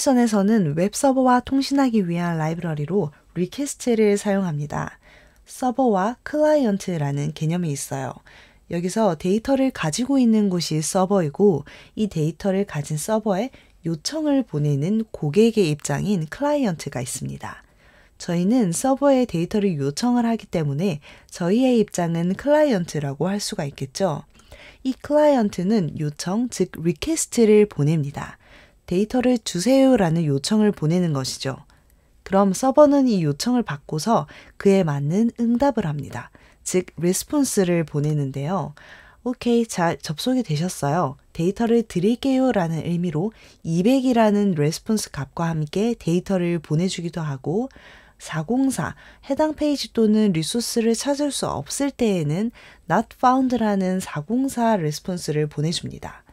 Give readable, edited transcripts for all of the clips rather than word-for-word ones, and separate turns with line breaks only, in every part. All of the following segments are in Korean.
파이썬에서는 웹서버와 통신하기 위한 라이브러리로 리퀘스트를 사용합니다. 서버와 클라이언트라는 개념이 있어요. 여기서 데이터를 가지고 있는 곳이 서버이고 이 데이터를 가진 서버에 요청을 보내는 고객의 입장인 클라이언트가 있습니다. 저희는 서버에 데이터를 요청을 하기 때문에 저희의 입장은 클라이언트라고 할 수가 있겠죠. 이 클라이언트는 요청, 즉 리퀘스트를 보냅니다. 데이터를 주세요라는 요청을 보내는 것이죠. 그럼 서버는 이 요청을 받고서 그에 맞는 응답을 합니다. 즉 리스폰스를 보내는데요. 오케이, 잘 접속이 되셨어요. 데이터를 드릴게요 라는 의미로 200이라는 레스폰스 값과 함께 데이터를 보내주기도 하고 404, 해당 페이지 또는 리소스를 찾을 수 없을 때에는 not found라는 404 레스폰스를 보내줍니다.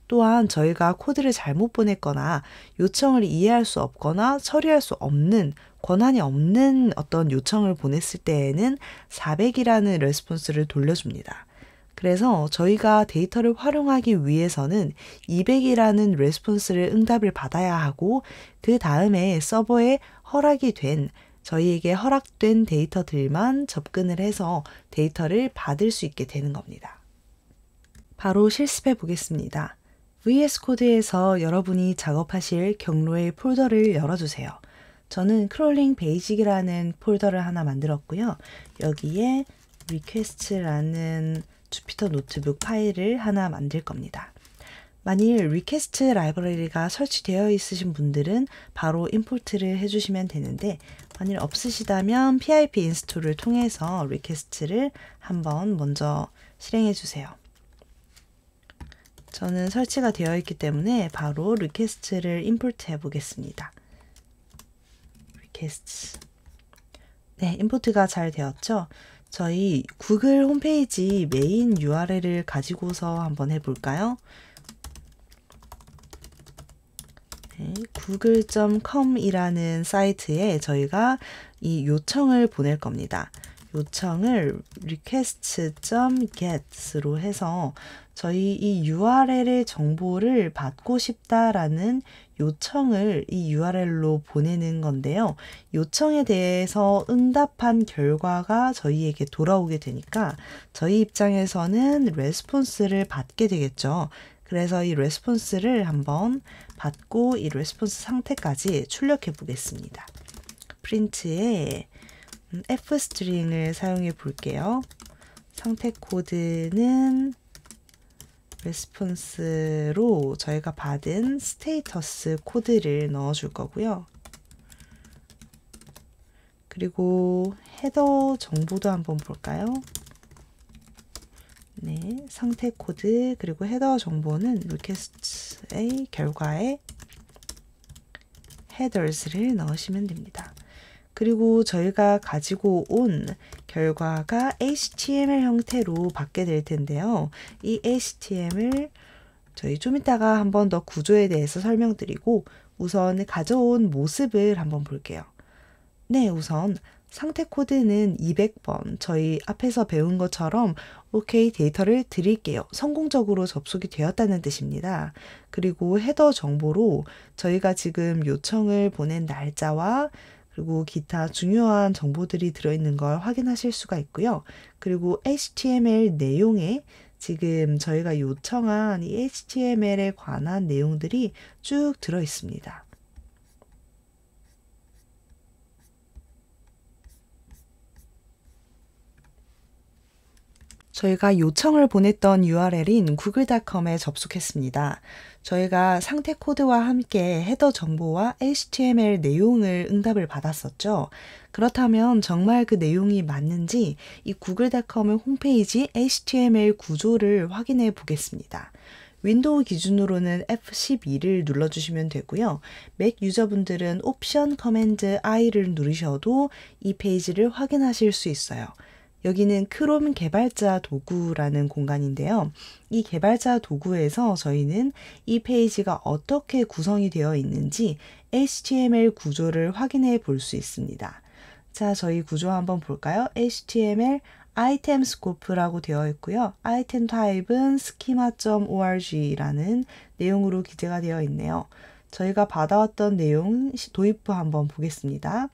또한 저희가 코드를 잘못 보냈거나 요청을 이해할 수 없거나 처리할 수 없는 권한이 없는 어떤 요청을 보냈을 때에는 400이라는 레스폰스를 돌려줍니다. 그래서 저희가 데이터를 활용하기 위해서는 200이라는 레스폰스를 응답을 받아야 하고 그 다음에 서버에 허락이 된 저희에게 허락된 데이터들만 접근을 해서 데이터를 받을 수 있게 되는 겁니다. 바로 실습해 보겠습니다. VS 코드에서 여러분이 작업하실 경로의 폴더를 열어주세요. 저는 크롤링 베이직이라는 폴더를 하나 만들었고요. 여기에 request라는 주피터 노트북 파일을 하나 만들 겁니다. 만일 리퀘스트 라이브러리가 설치되어 있으신 분들은 바로 임포트를 해주시면 되는데 만일 없으시다면 pip 인스톨을 통해서 리퀘스트를 한번 먼저 실행해 주세요. 저는 설치가 되어 있기 때문에 바로 리퀘스트를 임포트 해 보겠습니다. 리퀘스트. 네, 임포트가 잘 되었죠? 저희 구글 홈페이지 메인 URL을 가지고서 한번 해볼까요? 네, google.com이라는 사이트에 저희가 이 요청을 보낼 겁니다. 요청을 request.get으로 해서 저희 이 URL의 정보를 받고 싶다라는 요청을 이 URL로 보내는 건데요. 요청에 대해서 응답한 결과가 저희에게 돌아오게 되니까 저희 입장에서는 레스폰스를 받게 되겠죠. 그래서 이 레스폰스를 한번 받고 이 레스폰스 상태까지 출력해 보겠습니다. 프린트에 f스트링을 사용해 볼게요. 상태 코드는 레스폰스로 저희가 받은 스테이터스 코드를 넣어줄 거고요. 그리고 헤더 정보도 한번 볼까요? 네, 상태 코드 그리고 헤더 정보는 리퀘스트의 결과에 headers를 넣으시면 됩니다. 그리고 저희가 가지고 온 결과가 HTML 형태로 받게 될 텐데요. 이 HTML 저희 좀 이따가 한 번 더 구조에 대해서 설명드리고 우선 가져온 모습을 한번 볼게요. 네, 우선 상태 코드는 200번 저희 앞에서 배운 것처럼 오케이 데이터를 드릴게요. 성공적으로 접속이 되었다는 뜻입니다. 그리고 헤더 정보로 저희가 지금 요청을 보낸 날짜와 그리고 기타 중요한 정보들이 들어있는 걸 확인하실 수가 있고요. 그리고 HTML 내용에 지금 저희가 요청한 이 HTML에 관한 내용들이 쭉 들어있습니다. 저희가 요청을 보냈던 URL인 google.com에 접속했습니다. 저희가 상태 코드와 함께 헤더 정보와 HTML 내용을 응답을 받았었죠. 그렇다면 정말 그 내용이 맞는지 이 google.com의 홈페이지 HTML 구조를 확인해 보겠습니다. 윈도우 기준으로는 F12를 눌러주시면 되고요. 맥 유저분들은 옵션 커맨드 I를 누르셔도 이 페이지를 확인하실 수 있어요. 여기는 크롬 개발자 도구라는 공간인데요. 이 개발자 도구에서 저희는 이 페이지가 어떻게 구성이 되어 있는지 HTML 구조를 확인해 볼 수 있습니다. 자, 저희 구조 한번 볼까요? HTML 아이템 스코프라고 되어 있고요. 아이템 타입은 schema.org라는 내용으로 기재가 되어 있네요. 저희가 받아왔던 내용 도입부 한번 보겠습니다.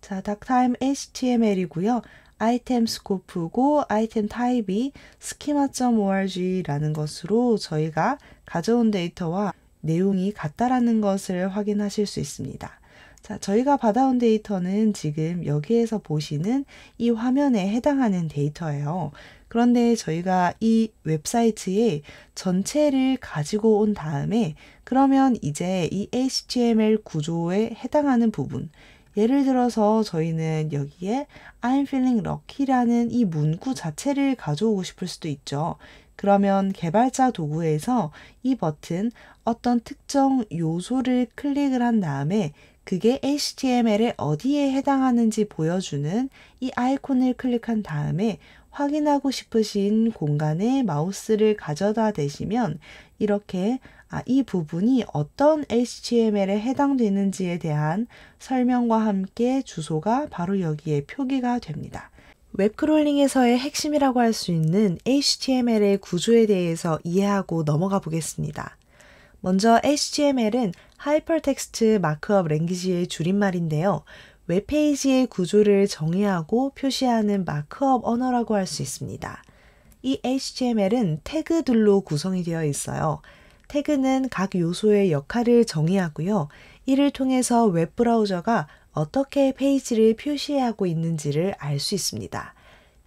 자, 닥타임 HTML이고요. 아이템 스코프고 아이템 타입이 schema.org라는 것으로 저희가 가져온 데이터와 내용이 같다라는 것을 확인하실 수 있습니다. 자, 저희가 받아온 데이터는 지금 여기에서 보시는 이 화면에 해당하는 데이터예요. 그런데 저희가 이 웹사이트에 전체를 가지고 온 다음에 그러면 이제 이 HTML 구조에 해당하는 부분, 예를 들어서 저희는 여기에 I'm feeling lucky라는 이 문구 자체를 가져오고 싶을 수도 있죠. 그러면 개발자 도구에서 이 버튼 어떤 특정 요소를 클릭을 한 다음에 그게 HTML에 어디에 해당하는지 보여주는 이 아이콘을 클릭한 다음에 확인하고 싶으신 공간에 마우스를 가져다 대시면 이렇게 이 부분이 어떤 HTML에 해당되는지에 대한 설명과 함께 주소가 바로 여기에 표기가 됩니다. 웹크롤링에서의 핵심이라고 할 수 있는 HTML의 구조에 대해서 이해하고 넘어가 보겠습니다. 먼저 HTML은 하이퍼텍스트 마크업 랭귀지의 줄임말인데요. 웹페이지의 구조를 정의하고 표시하는 마크업 언어라고 할 수 있습니다. 이 HTML은 태그들로 구성이 되어 있어요. 태그는 각 요소의 역할을 정의하고요. 이를 통해서 웹브라우저가 어떻게 페이지를 표시하고 있는지를 알 수 있습니다.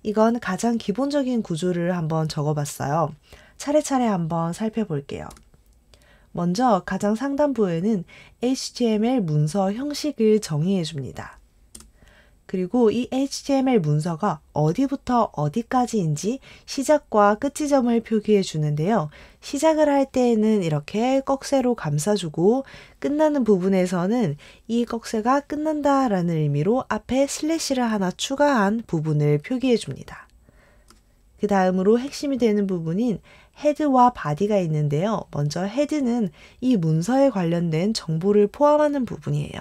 이건 가장 기본적인 구조를 한번 적어봤어요. 차례차례 한번 살펴볼게요. 먼저 가장 상단부에는 HTML 문서 형식을 정의해 줍니다. 그리고 이 HTML 문서가 어디부터 어디까지인지 시작과 끝 지점을 표기해 주는데요. 시작을 할 때에는 이렇게 꺽쇠로 감싸주고 끝나는 부분에서는 이 꺽쇠가 끝난다라는 의미로 앞에 슬래시를 하나 추가한 부분을 표기해 줍니다. 그 다음으로 핵심이 되는 부분인 헤드와 바디가 있는데요. 먼저 헤드는 이 문서에 관련된 정보를 포함하는 부분이에요.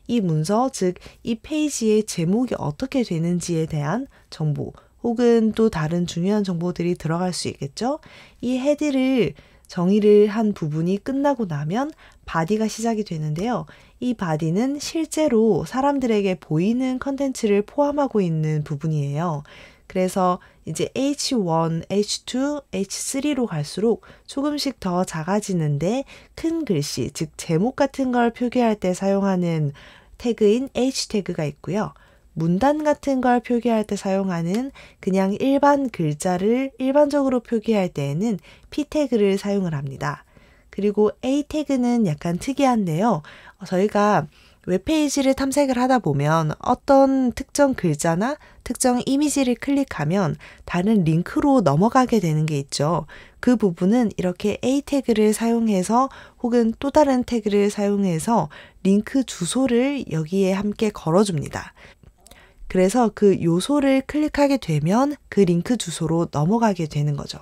이 문서, 즉 이 페이지의 제목이 어떻게 되는지에 대한 정보 혹은 또 다른 중요한 정보들이 들어갈 수 있겠죠. 이 헤드를 정의를 한 부분이 끝나고 나면 바디가 시작이 되는데요. 이 바디는 실제로 사람들에게 보이는 컨텐츠를 포함하고 있는 부분이에요. 그래서 이제 H1, H2, H3로 갈수록 조금씩 더 작아지는데 큰 글씨, 즉 제목 같은 걸 표기할 때 사용하는 태그인 H 태그가 있고요. 문단 같은 걸 표기할 때 사용하는 그냥 일반 글자를 일반적으로 표기할 때에는 P 태그를 사용을 합니다. 그리고 A 태그는 약간 특이한데요. 저희가 웹페이지를 탐색을 하다 보면 어떤 특정 글자나 특정 이미지를 클릭하면 다른 링크로 넘어가게 되는 게 있죠. 그 부분은 이렇게 A 태그를 사용해서 혹은 또 다른 태그를 사용해서 링크 주소를 여기에 함께 걸어줍니다. 그래서 그 요소를 클릭하게 되면 그 링크 주소로 넘어가게 되는 거죠.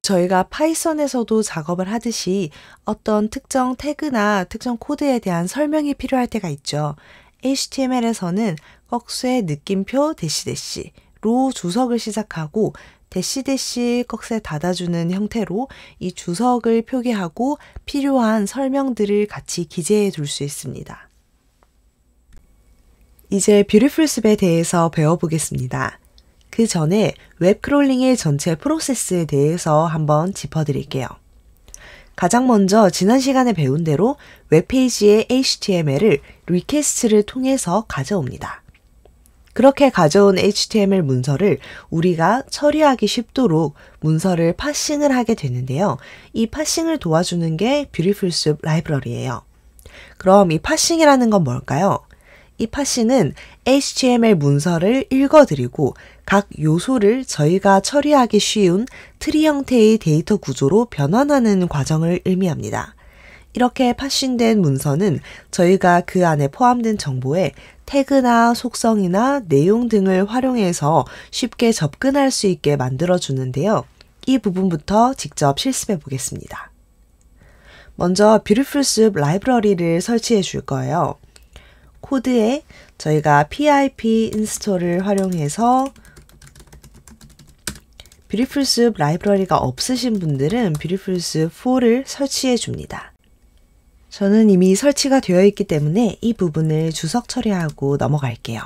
저희가 파이썬에서도 작업을 하듯이 어떤 특정 태그나 특정 코드에 대한 설명이 필요할 때가 있죠. HTML에서는 꺽쇠, 느낌표, 대시대시로 주석을 시작하고 대시대시 꺽쇠 닫아주는 형태로 이 주석을 표기하고 필요한 설명들을 같이 기재해 둘 수 있습니다. 이제 뷰티풀숲에 대해서 배워보겠습니다. 그 전에 웹크롤링의 전체 프로세스에 대해서 한번 짚어드릴게요. 가장 먼저 지난 시간에 배운 대로 웹페이지의 HTML을 리퀘스트를 통해서 가져옵니다. 그렇게 가져온 HTML 문서를 우리가 처리하기 쉽도록 문서를 파싱을 하게 되는데요. 이 파싱을 도와주는 게 뷰티풀숲 라이브러리예요. 그럼 이 파싱이라는 건 뭘까요? 이 파싱은 HTML 문서를 읽어드리고 각 요소를 저희가 처리하기 쉬운 트리 형태의 데이터 구조로 변환하는 과정을 의미합니다. 이렇게 파싱된 문서는 저희가 그 안에 포함된 정보에 태그나 속성이나 내용 등을 활용해서 쉽게 접근할 수 있게 만들어주는데요. 이 부분부터 직접 실습해 보겠습니다. 먼저 뷰티풀숲 라이브러리를 설치해 줄 거예요. 코드에 저희가 pip 인스톨을 활용해서 뷰티풀숲 라이브러리가 없으신 분들은 뷰티풀숲 4를 설치해 줍니다. 저는 이미 설치가 되어 있기 때문에 이 부분을 주석 처리하고 넘어갈게요.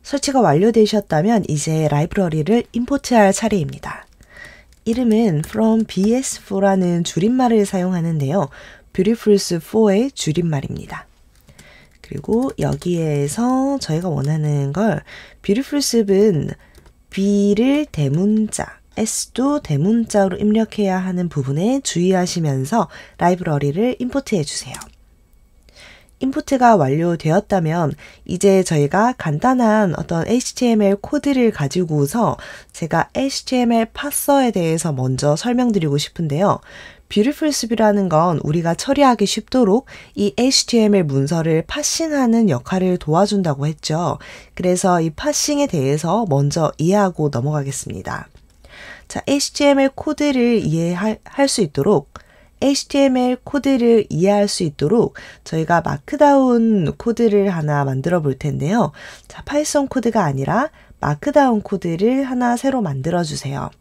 설치가 완료되셨다면 이제 라이브러리를 임포트할 차례입니다. 이름은 from bs4라는 줄임말을 사용하는데요. beautifuls4의 줄임말입니다. 그리고 여기에서 저희가 원하는 걸 beautifuls은 B를 대문자, S도 대문자로 입력해야 하는 부분에 주의하시면서 라이브러리를 임포트해 주세요. 임포트가 완료되었다면 이제 저희가 간단한 어떤 HTML 코드를 가지고서 제가 HTML 파서에 대해서 먼저 설명드리고 싶은데요. beautifuls라는 건 우리가 처리하기 쉽도록 이 HTML 문서를 파싱하는 역할을 도와준다고 했죠. 그래서 이 파싱에 대해서 먼저 이해하고 넘어가겠습니다. 자, HTML 코드를 이해할 수 있도록 저희가 마크다운 코드를 하나 만들어 볼 텐데요. 자, 파이썬 코드가 아니라 마크다운 코드를 하나 새로 만들어 주세요.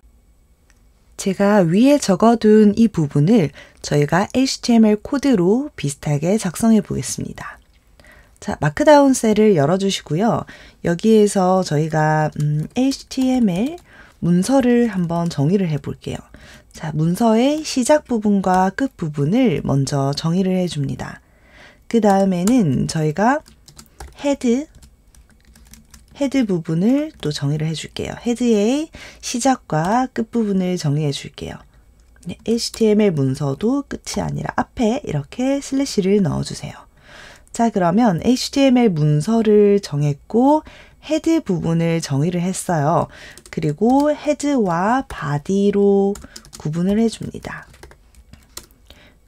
제가 위에 적어둔 이 부분을 저희가 HTML 코드로 비슷하게 작성해 보겠습니다. 자, 마크다운 셀을 열어주시고요. 여기에서 저희가 HTML 문서를 한번 정의를 해 볼게요. 자, 문서의 시작 부분과 끝 부분을 먼저 정의를 해줍니다. 그 다음에는 저희가 헤드 부분을 또 정의를 해줄게요. 헤드의 시작과 끝 부분을 정의해 줄게요. 네, HTML 문서도 끝이 아니라 앞에 이렇게 슬래시를 넣어주세요. 자, 그러면 HTML 문서를 정했고 헤드 부분을 정의를 했어요. 그리고 헤드와 바디로 구분을 해줍니다.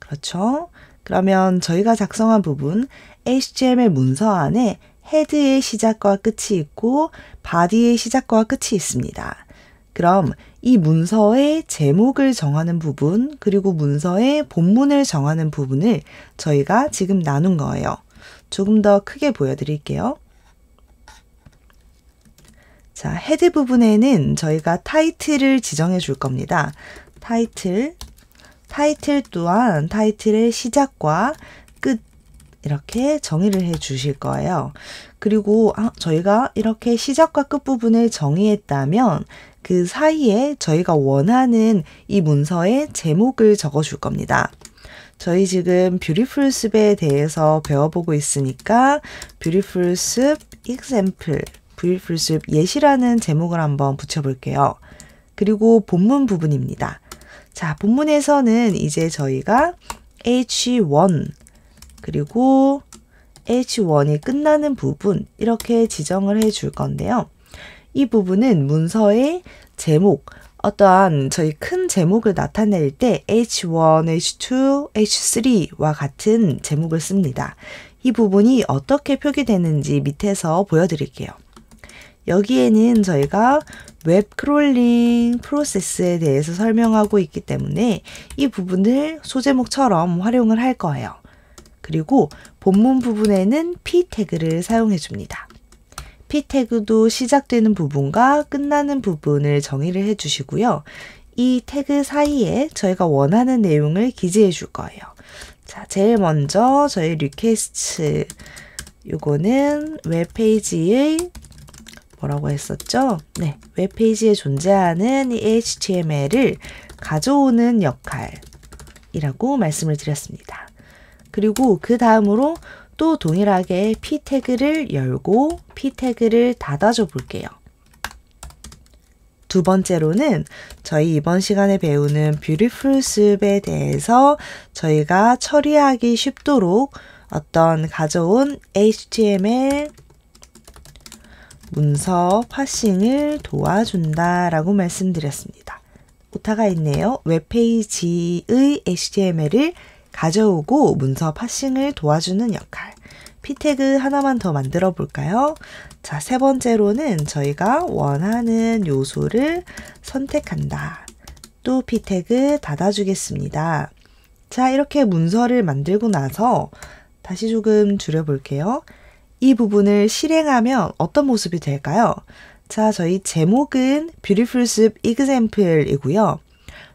그렇죠? 그러면 저희가 작성한 부분 HTML 문서 안에 헤드의 시작과 끝이 있고 바디의 시작과 끝이 있습니다. 그럼 이 문서의 제목을 정하는 부분 그리고 문서의 본문을 정하는 부분을 저희가 지금 나눈 거예요. 조금 더 크게 보여드릴게요. 자, 헤드 부분에는 저희가 타이틀을 지정해 줄 겁니다. 타이틀 또한 타이틀의 시작과 끝 이렇게 정의를 해 주실 거예요. 그리고 저희가 이렇게 시작과 끝 부분을 정의했다면 그 사이에 저희가 원하는 이 문서의 제목을 적어 줄 겁니다. 저희 지금 beautifuls에 대해서 배워보고 있으니까 beautiful's example, beautiful's 예시라는 제목을 한번 붙여볼게요. 그리고 본문 부분입니다. 자, 본문에서는 이제 저희가 H1 그리고 H1이 끝나는 부분 이렇게 지정을 해 줄 건데요. 이 부분은 문서의 제목, 어떠한 저희 큰 제목을 나타낼 때 H1, H2, H3와 같은 제목을 씁니다. 이 부분이 어떻게 표기되는지 밑에서 보여드릴게요. 여기에는 저희가 웹 크롤링 프로세스에 대해서 설명하고 있기 때문에 이 부분을 소제목처럼 활용을 할 거예요. 그리고 본문 부분에는 p 태그를 사용해 줍니다. p 태그도 시작되는 부분과 끝나는 부분을 정의를 해 주시고요. 이 태그 사이에 저희가 원하는 내용을 기재해 줄 거예요. 자, 제일 먼저 저희 리퀘스트 요거는 웹페이지의 뭐라고 했었죠? 네, 웹페이지에 존재하는 이 HTML을 가져오는 역할이라고 말씀을 드렸습니다. 그리고 그 다음으로 또 동일하게 p 태그를 열고 p 태그를 닫아줘 볼게요. 두 번째로는 저희 이번 시간에 배우는 beautifuls에 대해서 저희가 처리하기 쉽도록 어떤 가져온 HTML 문서 파싱을 도와준다라고 말씀드렸습니다. 오타가 있네요. 웹페이지의 HTML을 가져오고 문서 파싱을 도와주는 역할. p 태그 하나만 더 만들어 볼까요? 자, 세 번째로는 저희가 원하는 요소를 선택한다. 또 p 태그 닫아주겠습니다. 자, 이렇게 문서를 만들고 나서 다시 조금 줄여볼게요. 이 부분을 실행하면 어떤 모습이 될까요? 자, 저희 제목은 beautiful's example이고요.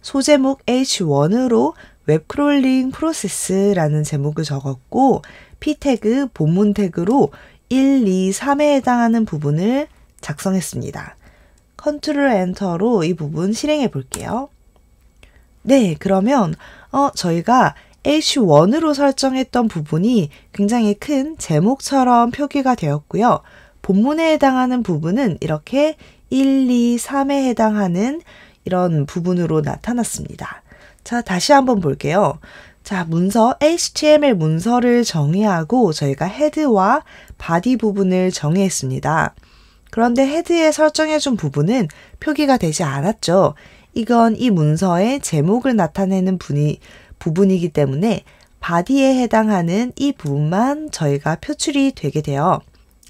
소제목 H1으로 웹크롤링 프로세스라는 제목을 적었고 p 태그, 본문 태그로 1, 2, 3에 해당하는 부분을 작성했습니다. 컨트롤 엔터로 이 부분 실행해 볼게요. 네, 그러면 저희가 H1으로 설정했던 부분이 굉장히 큰 제목처럼 표기가 되었고요. 본문에 해당하는 부분은 이렇게 1, 2, 3에 해당하는 이런 부분으로 나타났습니다. 자, 다시 한번 볼게요. 자, 문서, HTML 문서를 정의하고 저희가 헤드와 바디 부분을 정의했습니다. 그런데 헤드에 설정해준 부분은 표기가 되지 않았죠. 이건 이 문서의 제목을 나타내는 부분이기 때문에 바디에 해당하는 이 부분만 저희가 표출이 되게 돼요.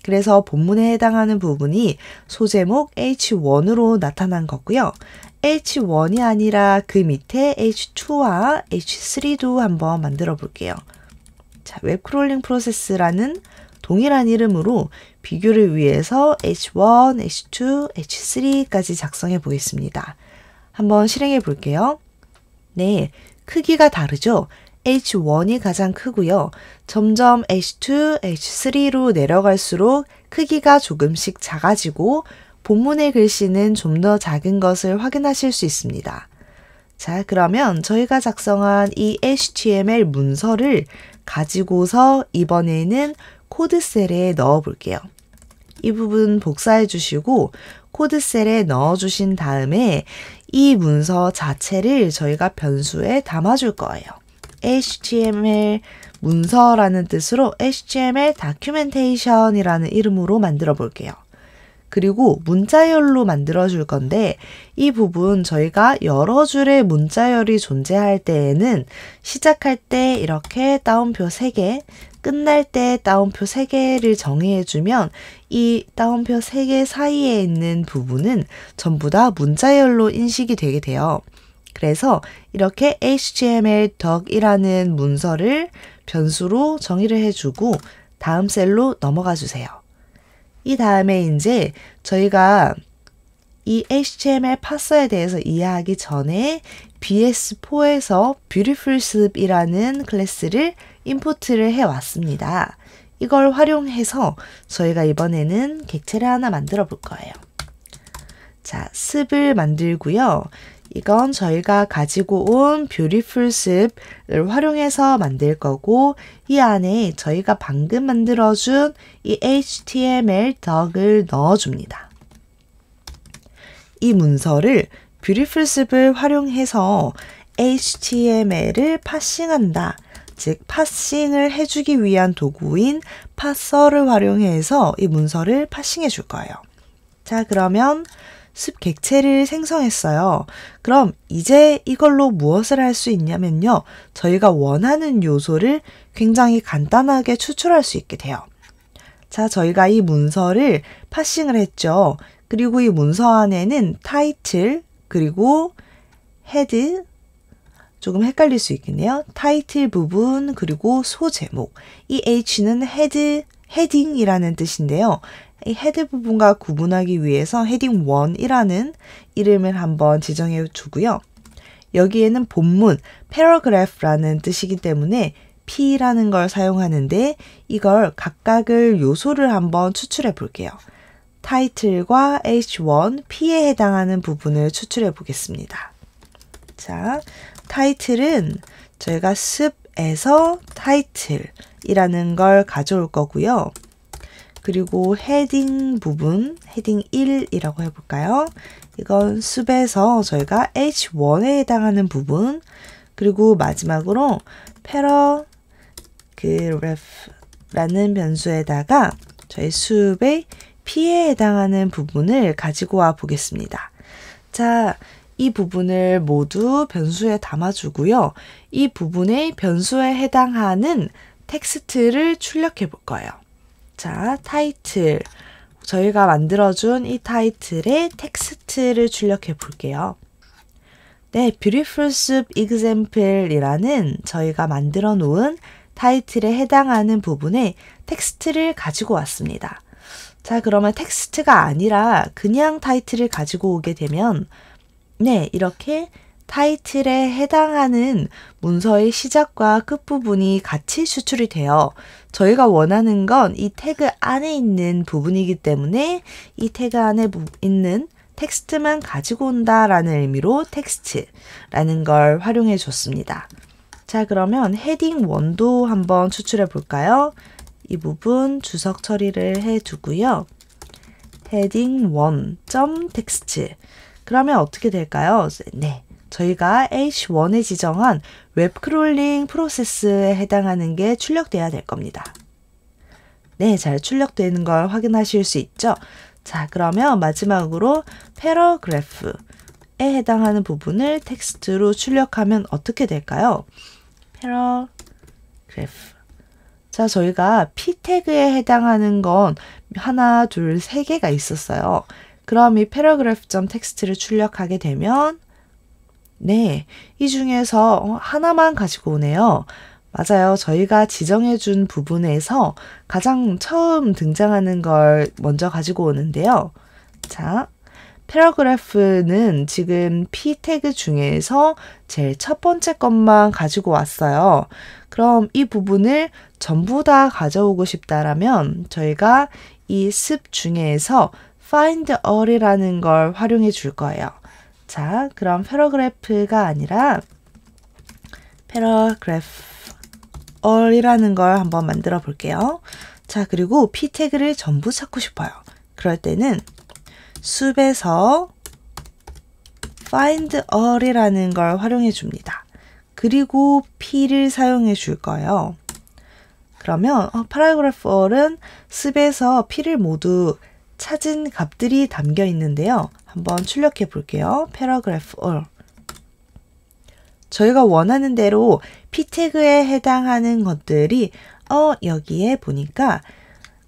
그래서 본문에 해당하는 부분이 소제목 H1으로 나타난 거고요. H1이 아니라 그 밑에 H2와 H3도 한번 만들어 볼게요. 자, 웹크롤링 프로세스라는 동일한 이름으로 비교를 위해서 H1, H2, H3까지 작성해 보겠습니다. 한번 실행해 볼게요. 네, 크기가 다르죠? H1이 가장 크고요. 점점 H2, H3로 내려갈수록 크기가 조금씩 작아지고 본문의 글씨는 좀 더 작은 것을 확인하실 수 있습니다. 자, 그러면 저희가 작성한 이 HTML 문서를 가지고서 이번에는 코드셀에 넣어 볼게요. 이 부분 복사해 주시고 코드셀에 넣어 주신 다음에 이 문서 자체를 저희가 변수에 담아 줄 거예요. HTML 문서라는 뜻으로 HTML Documentation이라는 이름으로 만들어 볼게요. 그리고 문자열로 만들어 줄 건데 이 부분 저희가 여러 줄의 문자열이 존재할 때에는 시작할 때 이렇게 따옴표 3개, 끝날 때 따옴표 3개를 정의해 주면 이 따옴표 3개 사이에 있는 부분은 전부 다 문자열로 인식이 되게 돼요. 그래서 이렇게 HTML doc이라는 문서를 변수로 정의를 해주고 다음 셀로 넘어가 주세요. 이 다음에 이제 저희가 이 HTML 파서에 대해서 이해하기 전에 BS4에서 Beautiful Soup이라는 클래스를 임포트를 해왔습니다. 이걸 활용해서 저희가 이번에는 객체를 하나 만들어 볼 거예요. 자, 습을 만들고요. 이건 저희가 가지고 온 Beautiful Soup을 활용해서 만들 거고 이 안에 저희가 방금 만들어준 이 HTML doc을 넣어줍니다. 이 문서를 Beautiful Soup을 활용해서 HTML을 파싱한다. 즉 파싱을 해주기 위한 도구인 파서를 활용해서 이 문서를 파싱해 줄 거예요. 자, 그러면 습 객체를 생성했어요. 그럼 이제 이걸로 무엇을 할 수 있냐면요. 저희가 원하는 요소를 굉장히 간단하게 추출할 수 있게 돼요. 자, 저희가 이 문서를 파싱을 했죠. 그리고 이 문서 안에는 타이틀, 그리고 헤드, 조금 헷갈릴 수 있겠네요. 타이틀 부분, 그리고 소제목. 이 H는 헤딩이라는 뜻인데요. 이 헤드 부분과 구분하기 위해서 헤딩 1이라는 이름을 한번 지정해 주고요. 여기에는 본문, paragraph라는 뜻이기 때문에 P라는 걸 사용하는데 이걸 각각을 요소를 한번 추출해 볼게요. 타이틀과 H1, P에 해당하는 부분을 추출해 보겠습니다. 자, 타이틀은 저희가 습에서 타이틀이라는 걸 가져올 거고요. 그리고 헤딩 부분, 헤딩 1이라고 해볼까요? 이건 습에서 저희가 H1에 해당하는 부분, 그리고 마지막으로 paragraph라는 변수에다가 저희 습의 P에 해당하는 부분을 가지고 와 보겠습니다. 자, 이 부분을 모두 변수에 담아주고요. 이 부분의 변수에 해당하는 텍스트를 출력해 볼 거예요. 자, 타이틀. 저희가 만들어준 이 타이틀의 텍스트를 출력해 볼게요. 네, Beautiful Soup Example이라는 저희가 만들어 놓은 타이틀에 해당하는 부분에 텍스트를 가지고 왔습니다. 자, 그러면 텍스트가 아니라 그냥 타이틀을 가지고 오게 되면 네, 이렇게 타이틀에 해당하는 문서의 시작과 끝부분이 같이 추출이 돼요. 저희가 원하는 건 이 태그 안에 있는 부분이기 때문에 이 태그 안에 있는 텍스트만 가지고 온다라는 의미로 텍스트라는 걸 활용해 줬습니다. 자, 그러면 헤딩 1도 한번 추출해 볼까요? 이 부분 주석 처리를 해 두고요. 헤딩 1.text. 그러면 어떻게 될까요? 네. 저희가 H1에 지정한 웹 크롤링 프로세스에 해당하는 게 출력돼야 될 겁니다. 네, 잘 출력되는 걸 확인하실 수 있죠? 자, 그러면 마지막으로 paragraph에 해당하는 부분을 텍스트로 출력하면 어떻게 될까요? paragraph. 자, 저희가 p 태그에 해당하는 건 하나, 둘, 세 개가 있었어요. 그럼 이 paragraph.txt를 출력하게 되면 네, 이 중에서 하나만 가지고 오네요. 맞아요. 저희가 지정해 준 부분에서 가장 처음 등장하는 걸 먼저 가지고 오는데요. 자, paragraph는 지금 p 태그 중에서 제일 첫 번째 것만 가지고 왔어요. 그럼 이 부분을 전부 다 가져오고 싶다라면 저희가 이 습 중에서 find all이라는 걸 활용해 줄 거예요. 자, 그럼 paragraph가 아니라 paragraph all이라는 걸 한번 만들어 볼게요. 자, 그리고 p 태그를 전부 찾고 싶어요. 그럴 때는 숲에서 find all이라는 걸 활용해 줍니다. 그리고 p를 사용해 줄 거예요. 그러면 paragraph all은 습에서 p를 모두 찾은 값들이 담겨 있는데요. 한번 출력해 볼게요. paragraph all. 저희가 원하는 대로 p 태그에 해당하는 것들이 여기에 보니까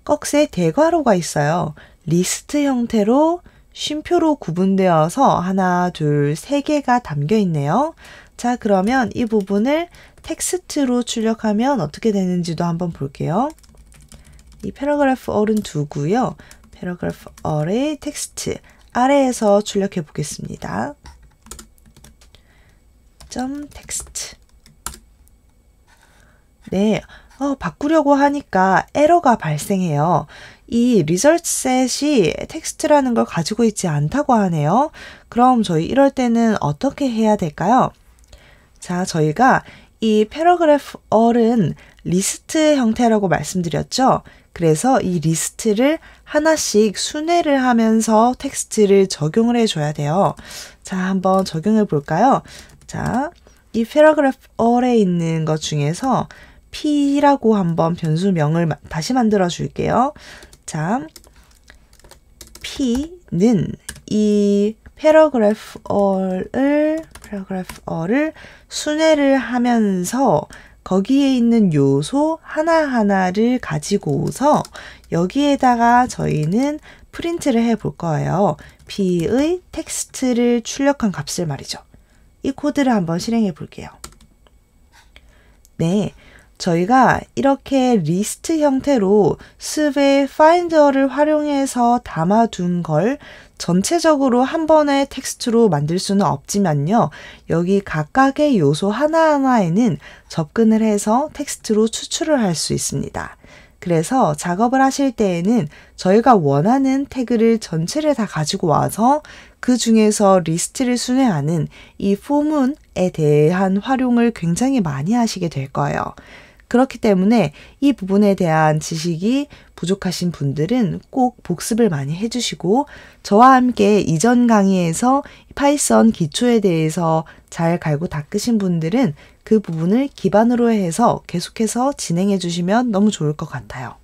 꺽쇠 대괄호가 있어요. 리스트 형태로 쉼표로 구분되어서 하나, 둘, 세 개가 담겨 있네요. 자, 그러면 이 부분을 텍스트로 출력하면 어떻게 되는지도 한번 볼게요. 이 paragraph all은 두고요. paragraph all의 텍스트 아래에서 출력해 보겠습니다. .text. 네, 바꾸려고 하니까 에러가 발생해요. 이 result set이 텍스트라는 걸 가지고 있지 않다고 하네요. 그럼 저희 이럴 때는 어떻게 해야 될까요? 자, 저희가 이 paragraph all은 리스트 형태라고 말씀드렸죠? 그래서 이 리스트를 하나씩 순회를 하면서 텍스트를 적용을 해줘야 돼요. 자, 한번 적용해 볼까요? 자, 이 paragraph all에 있는 것 중에서 p라고 한번 변수명을 다시 만들어 줄게요. 자, p는 이 paragraph all을 순회를 하면서 거기에 있는 요소 하나하나를 가지고 오서 여기에다가 저희는 프린트를 해 볼 거예요. p의 텍스트를 출력한 값을 말이죠. 이 코드를 한번 실행해 볼게요. 네, 저희가 이렇게 리스트 형태로 습의 finder를 활용해서 담아둔 걸 전체적으로 한 번에 텍스트로 만들 수는 없지만요. 여기 각각의 요소 하나하나에는 접근을 해서 텍스트로 추출을 할 수 있습니다. 그래서 작업을 하실 때에는 저희가 원하는 태그를 전체를 다 가지고 와서 그 중에서 리스트를 순회하는 이 포문에 대한 활용을 굉장히 많이 하시게 될 거예요. 그렇기 때문에 이 부분에 대한 지식이 부족하신 분들은 꼭 복습을 많이 해주시고 저와 함께 이전 강의에서 파이썬 기초에 대해서 잘 갈고 닦으신 분들은 그 부분을 기반으로 해서 계속해서 진행해 주시면 너무 좋을 것 같아요.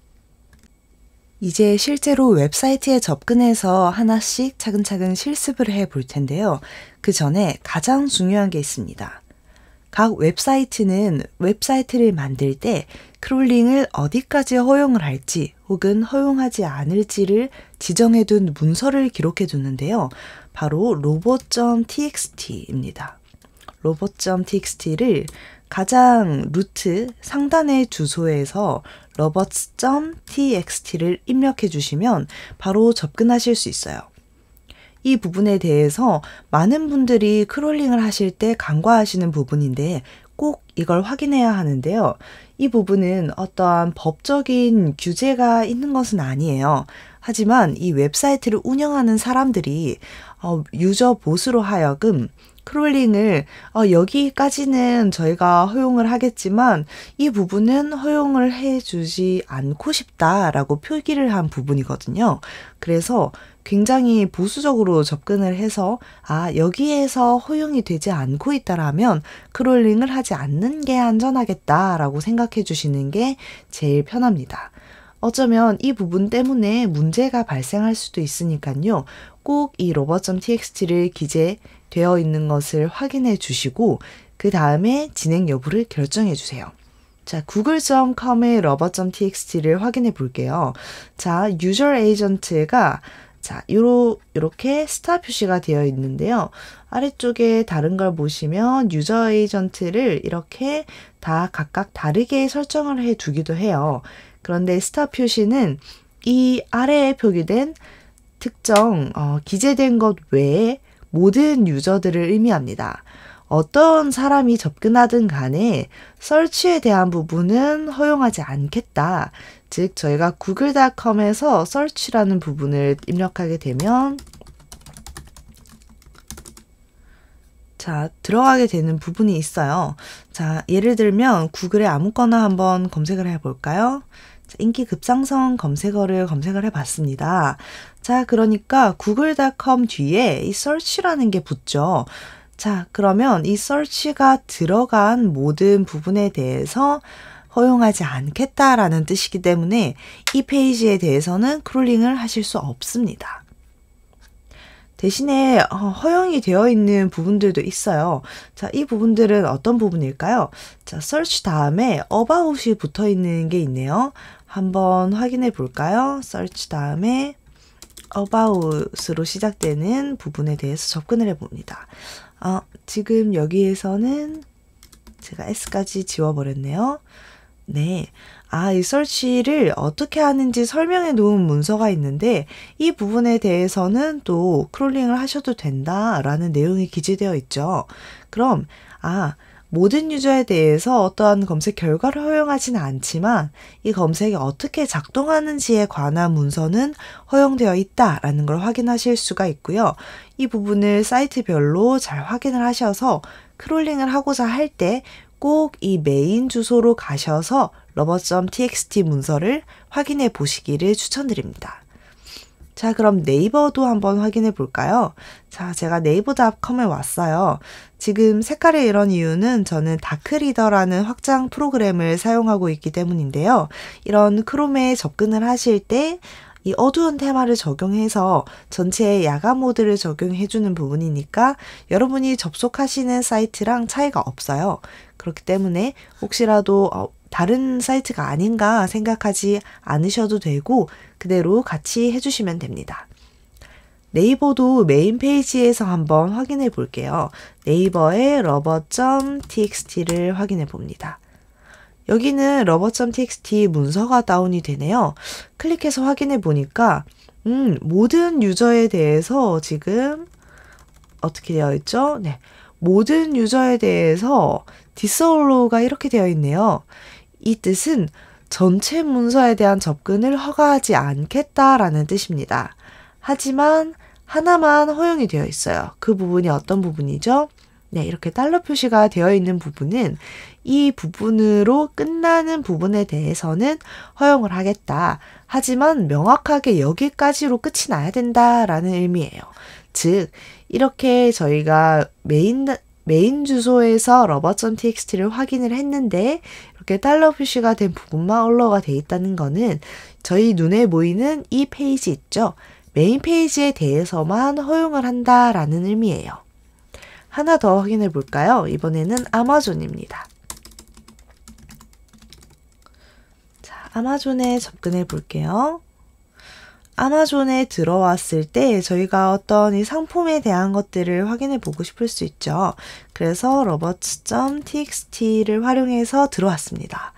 이제 실제로 웹사이트에 접근해서 하나씩 차근차근 실습을 해 볼 텐데요. 그 전에 가장 중요한 게 있습니다. 각 웹사이트는 웹사이트를 만들 때 크롤링을 어디까지 허용을 할지 혹은 허용하지 않을지를 지정해둔 문서를 기록해 두는데요. 바로 robot.txt입니다. robot.txt를 가장 루트 상단의 주소에서 robots.txt를 입력해 주시면 바로 접근하실 수 있어요. 이 부분에 대해서 많은 분들이 크롤링을 하실 때 간과하시는 부분인데 꼭 이걸 확인해야 하는데요. 이 부분은 어떠한 법적인 규제가 있는 것은 아니에요. 하지만 이 웹사이트를 운영하는 사람들이 유저 보수로 하여금 크롤링을 여기까지는 저희가 허용을 하겠지만 이 부분은 허용을 해주지 않고 싶다라고 표기를 한 부분이거든요. 그래서 굉장히 보수적으로 접근을 해서 여기에서 허용이 되지 않고 있다라면 크롤링을 하지 않는 게 안전하겠다라고 생각해 주시는 게 제일 편합니다. 어쩌면 이 부분 때문에 문제가 발생할 수도 있으니까요. 꼭 이 robot.txt를 기재되어 있는 것을 확인해 주시고 그 다음에 진행 여부를 결정해 주세요. 자, google.com의 robot.txt를 확인해 볼게요. 자, user agent가 자, 요렇게 스타 표시가 되어 있는데요. 아래쪽에 다른 걸 보시면 유저 에이전트를 이렇게 다 각각 다르게 설정을 해 두기도 해요. 그런데 스타 표시는 이 아래에 표기된 특정 기재된 것 외에 모든 유저들을 의미합니다. 어떤 사람이 접근하든 간에 서치에 대한 부분은 허용하지 않겠다. 즉 저희가 google.com에서 search라는 부분을 입력하게 되면 자, 들어가게 되는 부분이 있어요. 자, 예를 들면 구글에 아무거나 한번 검색을 해볼까요? 자, 인기 급상승 검색어를 검색을 해봤습니다. 자, 그러니까 google.com 뒤에 이 search라는 게 붙죠. 자, 그러면 이 search가 들어간 모든 부분에 대해서 허용하지 않겠다라는 뜻이기 때문에 이 페이지에 대해서는 크롤링을 하실 수 없습니다. 대신에 허용이 되어 있는 부분들도 있어요. 자, 이 부분들은 어떤 부분일까요? 자, search 다음에 about이 붙어 있는 게 있네요. 한번 확인해 볼까요? search 다음에 about으로 시작되는 부분에 대해서 접근을 해 봅니다. 지금 여기에서는 제가 S까지 지워버렸네요. 네. 이 search를 어떻게 하는지 설명해 놓은 문서가 있는데 이 부분에 대해서는 또 크롤링을 하셔도 된다라는 내용이 기재되어 있죠. 그럼 모든 유저에 대해서 어떠한 검색 결과를 허용하지는 않지만 이 검색이 어떻게 작동하는지에 관한 문서는 허용되어 있다라는 걸 확인하실 수가 있고요. 이 부분을 사이트별로 잘 확인을 하셔서 크롤링을 하고자 할 때 꼭 이 메인 주소로 가셔서 robot.txt 문서를 확인해 보시기를 추천드립니다. 자, 그럼 네이버도 한번 확인해 볼까요? 자, 제가 네이버.com에 왔어요. 지금 색깔이 이런 이유는 저는 다크리더라는 확장 프로그램을 사용하고 있기 때문인데요. 이런 크롬에 접근을 하실 때 이 어두운 테마를 적용해서 전체에 야간 모드를 적용해주는 부분이니까 여러분이 접속하시는 사이트랑 차이가 없어요. 그렇기 때문에 혹시라도 다른 사이트가 아닌가 생각하지 않으셔도 되고 그대로 같이 해주시면 됩니다. 네이버도 메인 페이지에서 한번 확인해 볼게요. 네이버의 robot.txt를 확인해 봅니다. 여기는 robot.txt 문서가 다운이 되네요. 클릭해서 확인해 보니까 모든 유저에 대해서 지금 어떻게 되어 있죠? 네, 모든 유저에 대해서 디스얼로우가 이렇게 되어 있네요. 이 뜻은 전체 문서에 대한 접근을 허가하지 않겠다라는 뜻입니다. 하지만 하나만 허용이 되어 있어요. 그 부분이 어떤 부분이죠? 네, 이렇게 달러 표시가 되어 있는 부분은 이 부분으로 끝나는 부분에 대해서는 허용을 하겠다. 하지만 명확하게 여기까지로 끝이 나야 된다라는 의미예요. 즉, 이렇게 저희가 메인 주소에서 robot.txt를 확인을 했는데 이렇게 달러 표시가 된 부분만 언로가 돼 있다는 거는 저희 눈에 보이는 이 페이지 있죠. 메인 페이지에 대해서만 허용을 한다라는 의미예요. 하나 더 확인해 볼까요? 이번에는 아마존입니다. 자, 아마존에 접근해 볼게요. 아마존에 들어왔을 때 저희가 어떤 이 상품에 대한 것들을 확인해 보고 싶을 수 있죠. 그래서 robots.txt를 활용해서 들어왔습니다.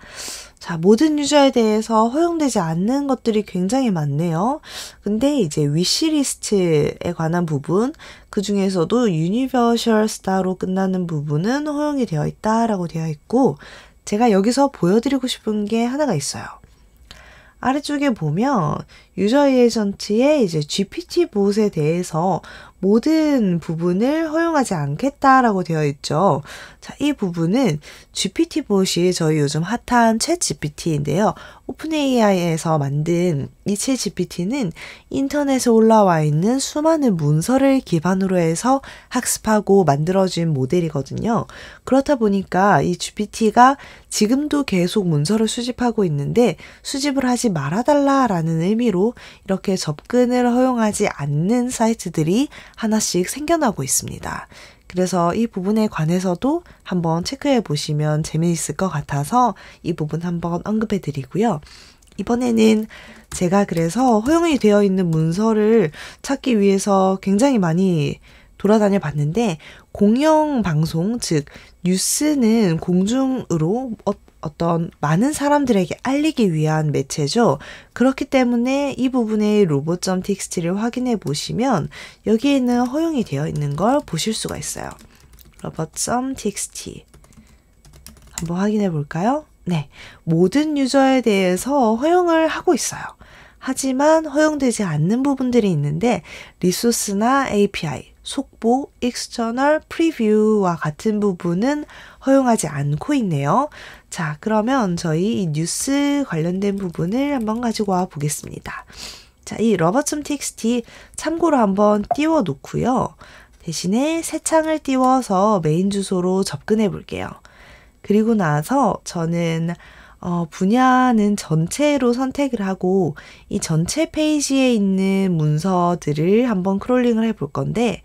자, 모든 유저에 대해서 허용되지 않는 것들이 굉장히 많네요. 근데 이제 위시리스트에 관한 부분, 그 중에서도 유니버셜 스타로 끝나는 부분은 허용이 되어 있다라고 되어 있고, 제가 여기서 보여드리고 싶은 게 하나가 있어요. 아래쪽에 보면 유저 에이전트의 이제 GPT 봇에 대해서 모든 부분을 허용하지 않겠다라고 되어 있죠. 자, 이 부분은 GPT 봇이 저희 요즘 핫한 챗 GPT인데요. 오픈 AI에서 만든 이 챗 GPT는 인터넷에 올라와 있는 수많은 문서를 기반으로 해서 학습하고 만들어진 모델이거든요. 그렇다 보니까 이 GPT가 지금도 계속 문서를 수집하고 있는데 수집을 하지 말아달라라는 의미로 이렇게 접근을 허용하지 않는 사이트들이 하나씩 생겨나고 있습니다. 그래서 이 부분에 관해서도 한번 체크해 보시면 재미있을 것 같아서 이 부분 한번 언급해 드리고요. 이번에는 제가 그래서 허용이 되어 있는 문서를 찾기 위해서 굉장히 많이 돌아다녀 봤는데, 공영방송, 즉 뉴스는 공중으로 어떤 많은 사람들에게 알리기 위한 매체죠. 그렇기 때문에 이 부분의 로봇.txt를 확인해 보시면 여기에는 허용이 되어 있는 걸 보실 수가 있어요. 로봇.txt 한번 확인해 볼까요? 네, 모든 유저에 대해서 허용을 하고 있어요. 하지만 허용되지 않는 부분들이 있는데 리소스나 API, 속보, external preview와 같은 부분은 허용하지 않고 있네요. 자, 그러면 저희 이 뉴스 관련된 부분을 한번 가지고 와 보겠습니다. 자, 이 robot.txt 참고로 한번 띄워 놓고요. 대신에 새 창을 띄워서 메인 주소로 접근해 볼게요. 그리고 나서 저는 분야는 전체로 선택을 하고 이 전체 페이지에 있는 문서들을 한번 크롤링을 해볼 건데,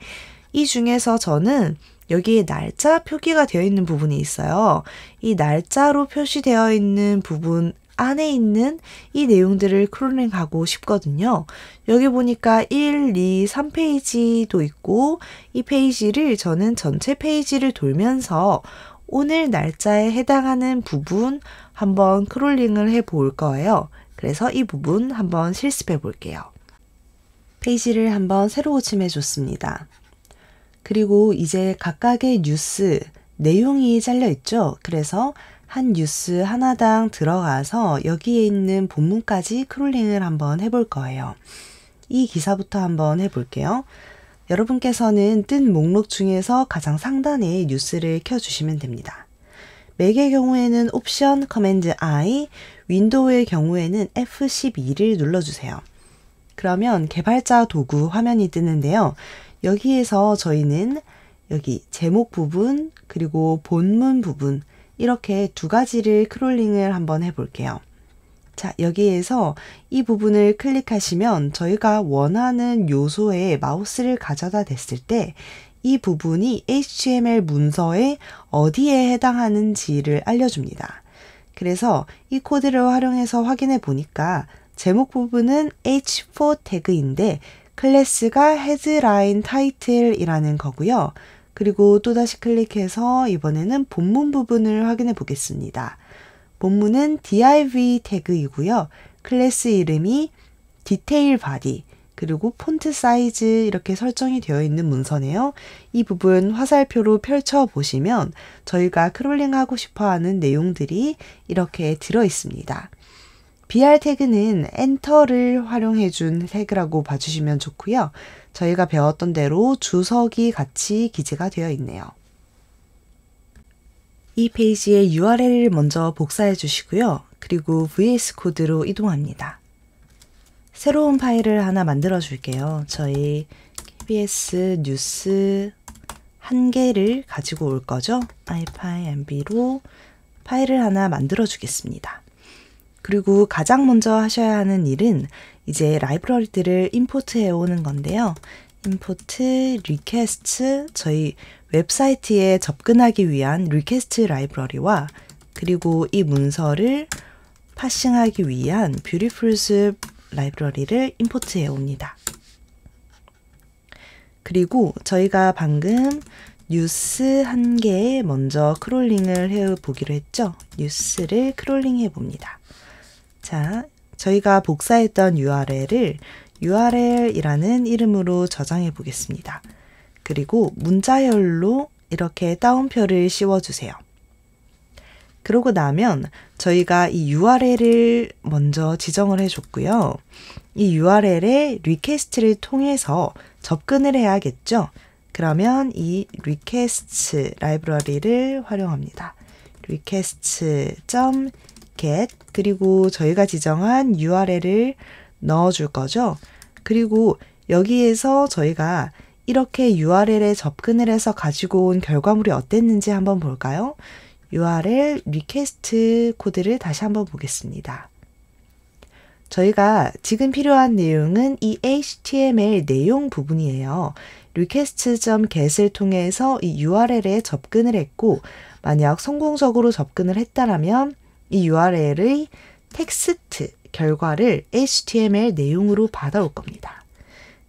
이 중에서 저는 여기에 날짜 표기가 되어 있는 부분이 있어요. 이 날짜로 표시되어 있는 부분 안에 있는 이 내용들을 크롤링하고 싶거든요. 여기 보니까 1, 2, 3페이지도 있고 이 페이지를 저는 전체 페이지를 돌면서 오늘 날짜에 해당하는 부분 한번 크롤링을 해 볼 거예요. 그래서 이 부분 한번 실습해 볼게요. 페이지를 한번 새로 고침해 줬습니다. 그리고 이제 각각의 뉴스 내용이 잘려 있죠. 그래서 한 뉴스 하나당 들어가서 여기에 있는 본문까지 크롤링을 한번 해볼 거예요. 이 기사부터 한번 해볼게요. 여러분께서는 뜬 목록 중에서 가장 상단에 뉴스를 켜주시면 됩니다. 맥의 경우에는 옵션 커맨드 I, 윈도우의 경우에는 F12를 눌러주세요. 그러면 개발자 도구 화면이 뜨는데요. 여기에서 저희는 여기 제목 부분 그리고 본문 부분 이렇게 두 가지를 크롤링을 한번 해볼게요. 자, 여기에서 이 부분을 클릭하시면 저희가 원하는 요소에 마우스를 가져다 댔을 때 이 부분이 HTML 문서에 어디에 해당하는지를 알려줍니다. 그래서 이 코드를 활용해서 확인해 보니까 제목 부분은 H4 태그인데 클래스가 헤드라인 타이틀이라는 거고요. 그리고 또다시 클릭해서 이번에는 본문 부분을 확인해 보겠습니다. 본문은 div 태그이고요. 클래스 이름이 디테일 바디, 그리고 폰트 사이즈 이렇게 설정이 되어 있는 문서네요. 이 부분 화살표로 펼쳐 보시면 저희가 크롤링하고 싶어하는 내용들이 이렇게 들어 있습니다. br 태그는 엔터를 활용해 준 태그라고 봐주시면 좋고요. 저희가 배웠던 대로 주석이 같이 기재가 되어 있네요. 이 페이지의 URL을 먼저 복사해 주시고요. 그리고 VS 코드로 이동합니다. 새로운 파일을 하나 만들어 줄게요. 저희 KBS 뉴스 한 개를 가지고 올 거죠. ipynb로 파일을 하나 만들어 주겠습니다. 그리고 가장 먼저 하셔야 하는 일은 이제 라이브러리들을 임포트해 오는 건데요. 임포트 리퀘스트, 저희 웹사이트에 접근하기 위한 리퀘스트 라이브러리와 그리고 이 문서를 파싱하기 위한 뷰티풀스 라이브러리를 임포트해 옵니다. 그리고 저희가 방금 뉴스 한 개에 먼저 크롤링을 해보기로 했죠. 뉴스를 크롤링 해봅니다. 자, 저희가 복사했던 URL을 URL이라는 이름으로 저장해 보겠습니다. 그리고 문자열로 이렇게 따옴표를 씌워주세요. 그러고 나면 저희가 이 URL을 먼저 지정을 해줬고요. 이 URL에 리퀘스트를 통해서 접근을 해야겠죠. 그러면 이 requests 라이브러리를 활용합니다. requests.get 그리고 저희가 지정한 URL을 넣어줄 거죠. 그리고 여기에서 저희가 이렇게 URL에 접근을 해서 가지고 온 결과물이 어땠는지 한번 볼까요? URL 리퀘스트 코드를 다시 한번 보겠습니다. 저희가 지금 필요한 내용은 이 HTML 내용 부분이에요. request.get을 통해서 이 URL에 접근을 했고 만약 성공적으로 접근을 했다라면 이 URL의 텍스트 결과를 HTML 내용으로 받아올 겁니다.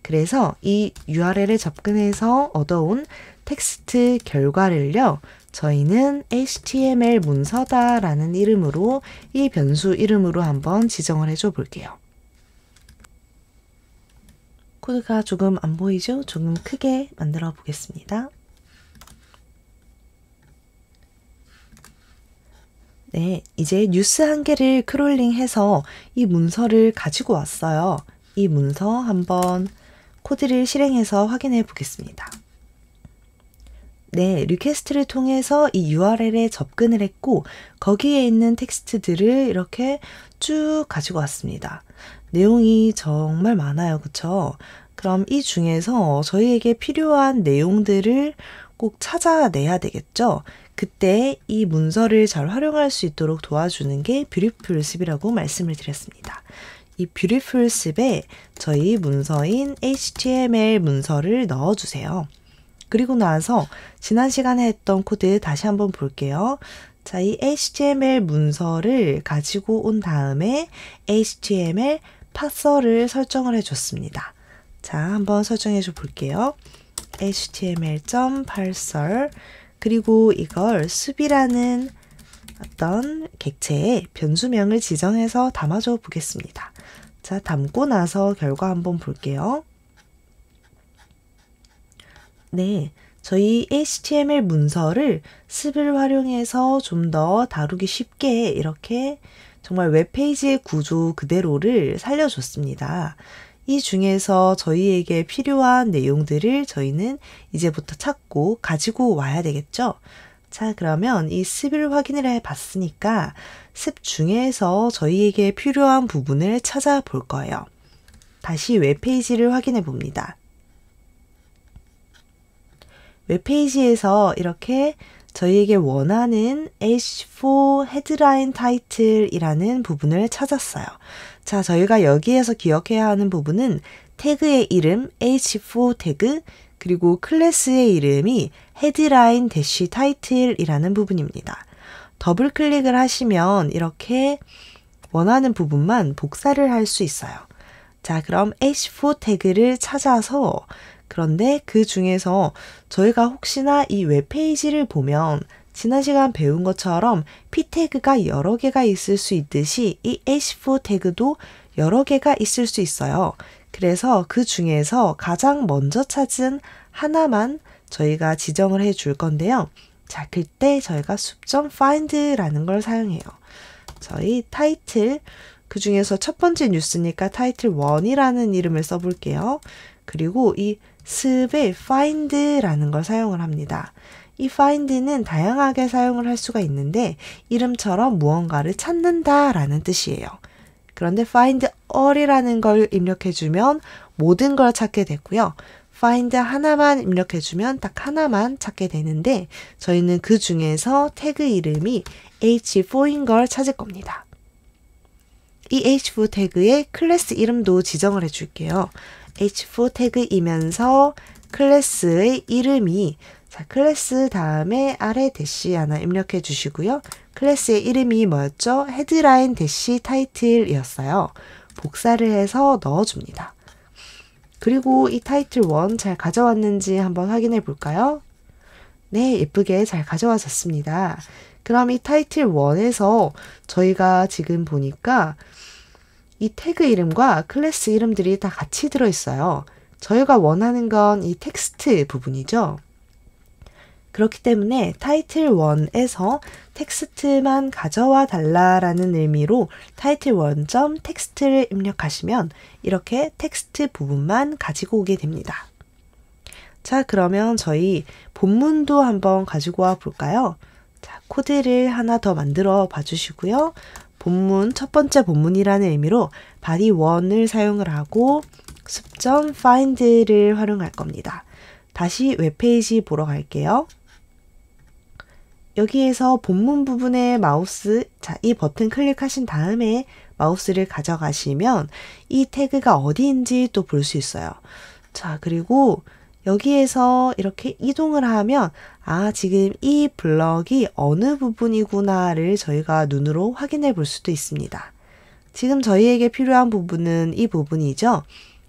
그래서 이 URL에 접근해서 얻어온 텍스트 결과를요. 저희는 HTML 문서다라는 이름으로 이 변수 이름으로 한번 지정을 해줘 볼게요. 코드가 조금 안 보이죠? 조금 크게 만들어 보겠습니다. 네, 이제 뉴스 한 개를 크롤링해서 이 문서를 가지고 왔어요. 이 문서 한번 코드를 실행해서 확인해 보겠습니다. 네, 리퀘스트를 통해서 이 URL에 접근을 했고 거기에 있는 텍스트들을 이렇게 쭉 가지고 왔습니다. 내용이 정말 많아요. 그쵸? 그럼 이 중에서 저희에게 필요한 내용들을 꼭 찾아내야 되겠죠? 그때 이 문서를 잘 활용할 수 있도록 도와주는 게 뷰티풀 습이라고 말씀을 드렸습니다. 이 뷰티풀 습에 저희 문서인 HTML 문서를 넣어주세요. 그리고 나서 지난 시간에 했던 코드 다시 한번 볼게요. 자, 이 HTML 문서를 가지고 온 다음에 HTML 파서를 설정을 해줬습니다. 자, 한번 설정해 줘 볼게요. html.parser 그리고 이걸 숲이라는 어떤 객체에 변수명을 지정해서 담아줘 보겠습니다. 자, 담고 나서 결과 한번 볼게요. 네, 저희 HTML 문서를 습을 활용해서 좀 더 다루기 쉽게 이렇게 정말 웹페이지의 구조 그대로를 살려줬습니다. 이 중에서 저희에게 필요한 내용들을 저희는 이제부터 찾고 가지고 와야 되겠죠? 자, 그러면 이 습을 확인을 해 봤으니까 습 중에서 저희에게 필요한 부분을 찾아볼 거예요. 다시 웹페이지를 확인해 봅니다. 웹페이지에서 이렇게 저희에게 원하는 H4 헤드라인 타이틀이라는 부분을 찾았어요. 자, 저희가 여기에서 기억해야 하는 부분은 태그의 이름 H4 태그 그리고 클래스의 이름이 헤드라인 대쉬 타이틀이라는 부분입니다. 더블 클릭을 하시면 이렇게 원하는 부분만 복사를 할 수 있어요. 자, 그럼 H4 태그를 찾아서 그런데 그 중에서 저희가 혹시나 이 웹페이지를 보면 지난 시간 배운 것처럼 p 태그가 여러 개가 있을 수 있듯이 이 h4 태그도 여러 개가 있을 수 있어요. 그래서 그 중에서 가장 먼저 찾은 하나만 저희가 지정을 해 줄 건데요. 자, 그때 저희가 숲.find라는 걸 사용해요. 저희 타이틀, 그 중에서 첫 번째 뉴스니까 타이틀 1이라는 이름을 써볼게요. 그리고 이 습의 find라는 걸 사용을 합니다. 이 find는 다양하게 사용을 할 수가 있는데 이름처럼 무언가를 찾는다라는 뜻이에요. 그런데 find all이라는 걸 입력해주면 모든 걸 찾게 되고요. find 하나만 입력해주면 딱 하나만 찾게 되는데 저희는 그 중에서 태그 이름이 h4인 걸 찾을 겁니다. 이 h4 태그의 클래스 이름도 지정을 해줄게요. h4 태그이면서 클래스의 이름이 자, 클래스 다음에 아래 대시 하나 입력해 주시고요. 클래스의 이름이 뭐였죠? 헤드라인 대시 타이틀이었어요. 복사를 해서 넣어줍니다. 그리고 이 타이틀 1 잘 가져왔는지 한번 확인해 볼까요? 네, 예쁘게 잘 가져와졌습니다. 그럼 이 타이틀 1에서 저희가 지금 보니까 이 태그 이름과 클래스 이름들이 다 같이 들어있어요. 저희가 원하는 건 이 텍스트 부분이죠. 그렇기 때문에 타이틀 1에서 텍스트만 가져와 달라라는 의미로 타이틀 1.텍스트를 입력하시면 이렇게 텍스트 부분만 가지고 오게 됩니다. 자, 그러면 저희 본문도 한번 가지고 와 볼까요? 자, 코드를 하나 더 만들어 봐주시고요. 본문, 첫 번째 본문이라는 의미로 body1을 사용을 하고 습.find를 활용할 겁니다. 다시 웹페이지 보러 갈게요. 여기에서 본문 부분에 마우스, 자, 이 버튼 클릭하신 다음에 마우스를 가져가시면 이 태그가 어디인지 또 볼 수 있어요. 자, 그리고 여기에서 이렇게 이동을 하면 지금 이 블럭이 어느 부분이구나를 저희가 눈으로 확인해 볼 수도 있습니다. 지금 저희에게 필요한 부분은 이 부분이죠.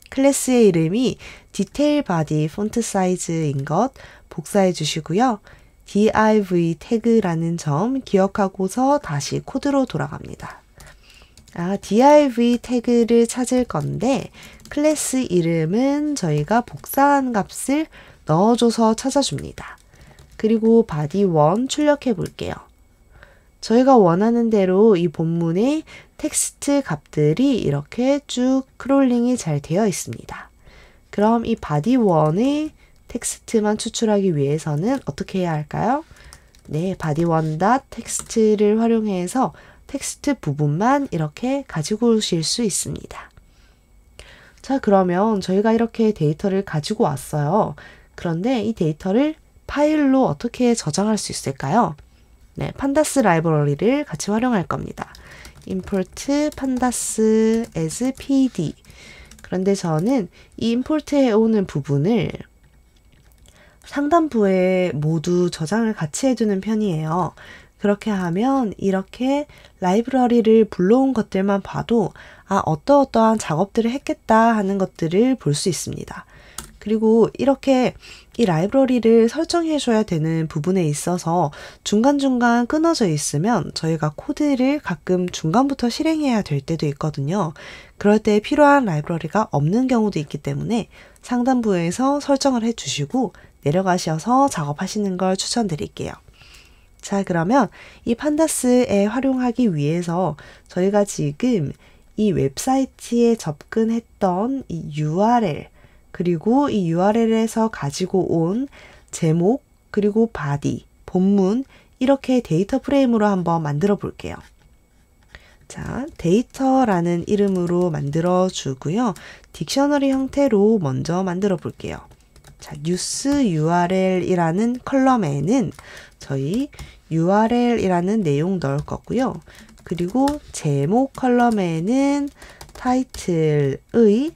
클래스의 이름이 디테일 바디 폰트 사이즈인 것 복사해 주시고요. div 태그라는 점 기억하고서 다시 코드로 돌아갑니다. div 태그를 찾을 건데 클래스 이름은 저희가 복사한 값을 넣어줘서 찾아줍니다. 그리고 body1 출력해 볼게요. 저희가 원하는 대로 이 본문의 텍스트 값들이 이렇게 쭉 크롤링이 잘 되어 있습니다. 그럼 이 body1의 텍스트만 추출하기 위해서는 어떻게 해야 할까요? 네, body1.text를 활용해서 텍스트 부분만 이렇게 가지고 오실 수 있습니다. 자, 그러면 저희가 이렇게 데이터를 가지고 왔어요. 그런데 이 데이터를 파일로 어떻게 저장할 수 있을까요? 네, 판다스 라이브러리를 같이 활용할 겁니다. import pandas as pd. 그런데 저는 이 임포트 해오는 부분을 상단부에 모두 저장을 같이 해두는 편이에요. 그렇게 하면 이렇게 라이브러리를 불러온 것들만 봐도 어떠어떠한 작업들을 했겠다 하는 것들을 볼 수 있습니다. 그리고 이렇게 이 라이브러리를 설정해 줘야 되는 부분에 있어서 중간중간 끊어져 있으면 저희가 코드를 가끔 중간부터 실행해야 될 때도 있거든요. 그럴 때 필요한 라이브러리가 없는 경우도 있기 때문에 상단부에서 설정을 해 주시고 내려가셔서 작업하시는 걸 추천드릴게요. 자, 그러면 이 판다스에 활용하기 위해서 저희가 지금 이 웹사이트에 접근했던 이 URL 그리고 이 URL에서 가지고 온 제목 그리고 바디, 본문 이렇게 데이터 프레임으로 한번 만들어 볼게요. 자, 데이터라는 이름으로 만들어 주고요. 딕셔너리 형태로 먼저 만들어 볼게요. 자, 뉴스 URL이라는 컬럼에는 저희 URL이라는 내용 넣을 거고요. 그리고 제목 컬럼에는 타이틀의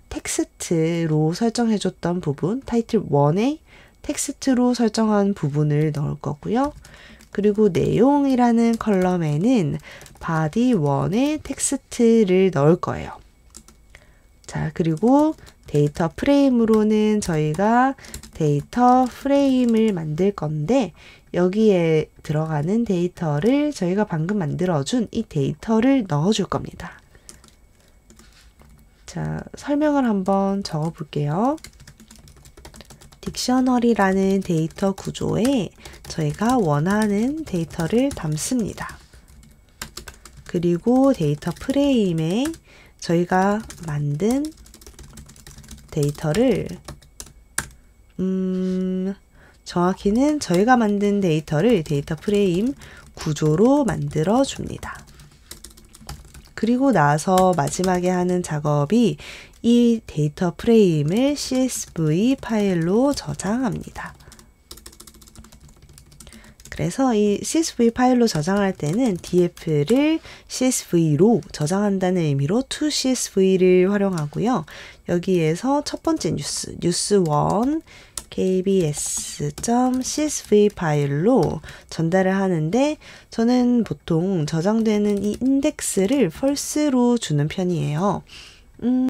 텍스트로 설정해줬던 부분, 타이틀 1의 텍스트로 설정한 부분을 넣을 거고요. 그리고 내용이라는 컬럼에는 body 1의 텍스트를 넣을 거예요. 자, 그리고 데이터 프레임으로는 저희가 데이터 프레임을 만들 건데 여기에 들어가는 데이터를 저희가 방금 만들어준 이 데이터를 넣어줄 겁니다. 자, 설명을 한번 적어 볼게요. 딕셔너리라는 데이터 구조에 저희가 원하는 데이터를 담습니다. 그리고 데이터 프레임에 저희가 만든 데이터를 정확히는 저희가 만든 데이터를 데이터 프레임 구조로 만들어 줍니다. 그리고 나서 마지막에 하는 작업이 이 데이터 프레임을 CSV 파일로 저장합니다. 그래서 이 CSV 파일로 저장할 때는 df를 CSV로 저장한다는 의미로 toCSV를 활용하고요. 여기에서 첫 번째 뉴스1 kbs.csv 파일로 전달을 하는데 저는 보통 저장되는 이 인덱스를 false로 주는 편이에요.